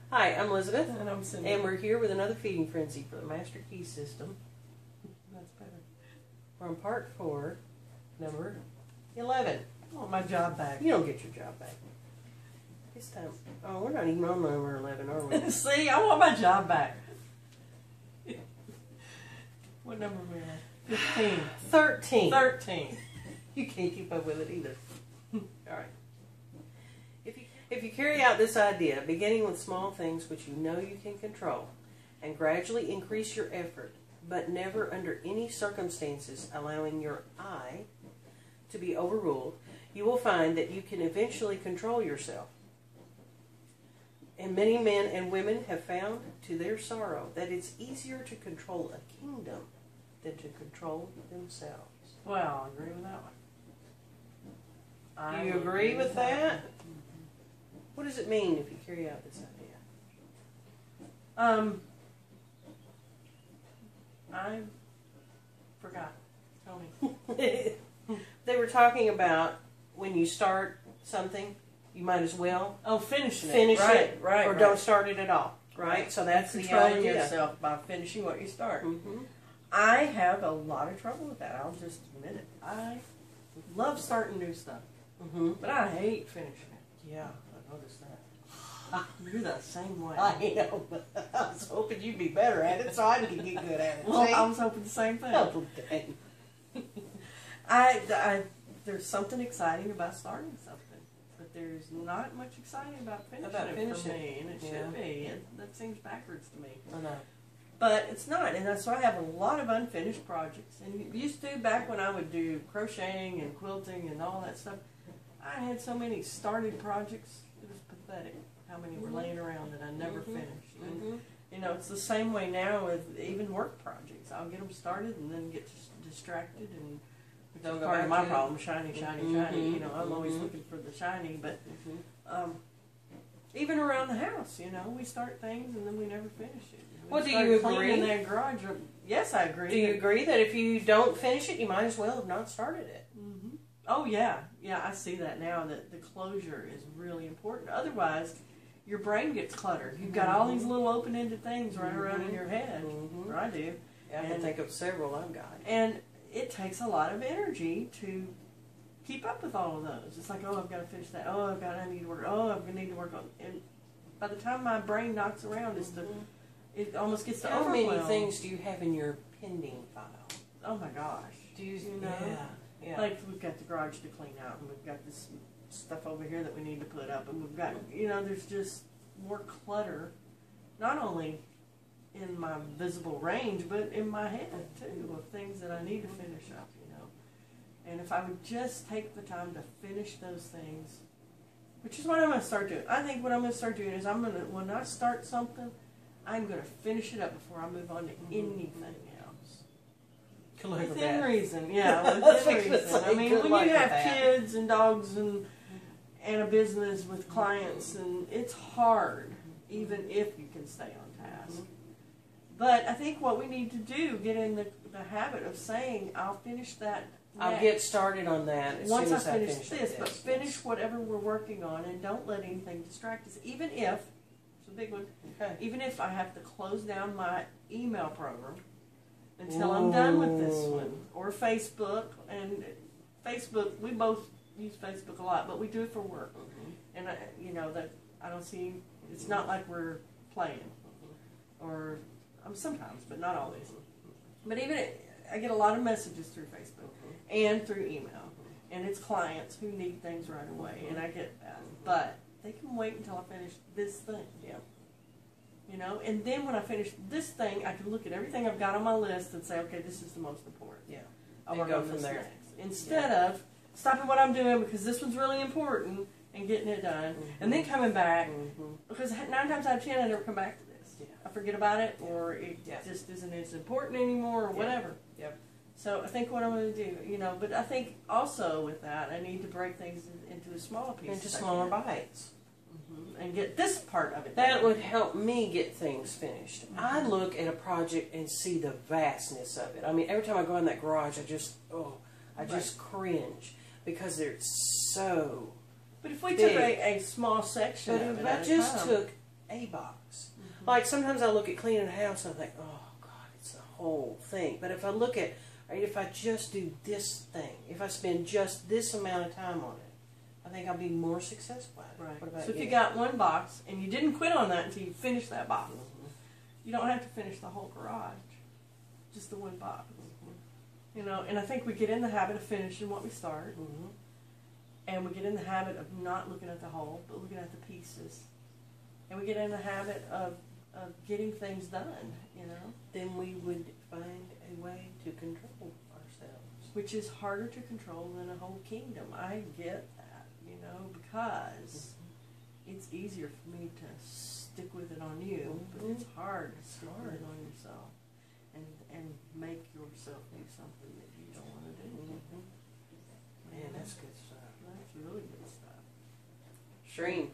Hi, I'm Elizabeth, And I'm Cindy. and we're here with another feeding frenzy for the Master Key System. That's better. We're on part 4, number 11. I want my job back. You don't get your job back. This time, oh, we're not even on number 11, are we? See, I want my job back. What number are we on? 15. 13. 13. You can't keep up with it either. All right. If you carry out this idea, beginning with small things which you know you can control, and gradually increase your effort, but never under any circumstances allowing your I to be overruled, you will find that you can eventually control yourself. And many men and women have found, to their sorrow, that it's easier to control a kingdom than to control themselves. Well, I agree with that one. Do you agree with that? What does it mean if you carry out this idea? I forgot. Tell me. They were talking about when you start something, you might as well Oh, finishing finish it. it, or don't start it at all. Right? So that's the Controlling idea. yourself by finishing what you start. Mm-hmm. I have a lot of trouble with that. I'll just admit it. I love starting new stuff, Mm-hmm. but I hate finishing it. Yeah, I noticed that. You're the same way. I know, but I was hoping you'd be better at it so I could get good at it. Well, See? I was hoping the same thing. Oh, dang. There's something exciting about starting something, but there's not much exciting about finishing it for me, and it should be. That seems backwards to me. I know. But it's not, and that's why I have a lot of unfinished projects. And used to, back when I would do crocheting and quilting and all that stuff, I had so many started projects, it was pathetic how many were laying around that I never finished. And, you know, it's the same way now with even work projects. I'll get them started and then get distracted, and Don't go part back of my to it. problem, shiny. You know, I'm always looking for the shiny, but even around the house, you know, we start things and then we never finish it. Well, do start you cleaning agree? that garage up. Yes, I agree. Do you agree that if you don't finish it, you might as well have not started it? Mm-hmm. Oh, yeah. Yeah, I see that now, that the closure is really important. Otherwise, your brain gets cluttered. You've got all these little open-ended things right around in your head, or I do. Yeah, I can think of several I've got. And it takes a lot of energy to keep up with all of those. It's like, oh, I've got to finish that. Oh, I need to work. Oh, I need to work on. And by the time my brain knocks around, it almost gets to How overwhelm. many things do you have in your pending file? Oh my gosh! Do you know? Yeah. Like, we've got the garage to clean out, and we've got this stuff over here that we need to put up, and we've got, you know, there's just more clutter, not only in my visible range, but in my head too, of things that I need to finish up, you know. And if I would just take the time to finish those things, which is what I'm going to start doing. I think what I'm going to start doing is when I start something, I'm going to finish it up before I move on to anything else. Within reason, yeah, within reason. I mean, when you have kids and dogs and a business with clients, and it's hard, even if you can stay on task. But I think what we need to do, get in the habit of saying, I'll finish that I'll next. get started on that as Once soon as I finish finish this, it. but finish whatever we're working on, and don't let anything distract us. Even if, it's a big one, even if I have to close down my email program until I'm done with this one, or Facebook. And Facebook, we both use Facebook a lot, but we do it for work. And you know that I don't see. It's not like we're playing, or sometimes, but not always. But even I get a lot of messages through Facebook and through email, and it's clients who need things right away, and I get that. But they can wait until I finish this thing. Yeah. You know, and then when I finish this thing, I can look at everything I've got on my list and say, okay, this is the most important. Yeah. I'll And work go on from this there. next. Instead of stopping what I'm doing because this one's really important and getting it done, and then coming back, because 9 times out of 10 I never come back to this. Yeah. I forget about it, or it just isn't as important anymore, or whatever. Yep. So I think what I'm going to do, you know, but I think also with that, I need to break things into smaller pieces. Into smaller bites. And get this part of it That done. would help me get things finished. I look at a project and see the vastness of it. I mean, every time I go in that garage, I just cringe because they're so But if we big. took a small section But of if it I at a just time, took a box. Like sometimes I look at cleaning a house and I think, oh God, it's the whole thing. But if I look at, if I just do this thing, if I spend just this amount of time on it, I think I'll be more successful at it. Right. What about So if you? you got one box and you didn't quit on that until you finished that box, you don't have to finish the whole garage, just the one box. You know, and I think we get in the habit of finishing what we start, and we get in the habit of not looking at the whole, but looking at the pieces, and we get in the habit of getting things done. You know, Then we would find a way to control ourselves. which is harder to control than a whole kingdom. I get that, you know, because it's easier for me to stick with it on you, but it's hard to stick with it on yourself and make yourself do something that you don't want to do. Man, that's good stuff. That's really good stuff. Shreen.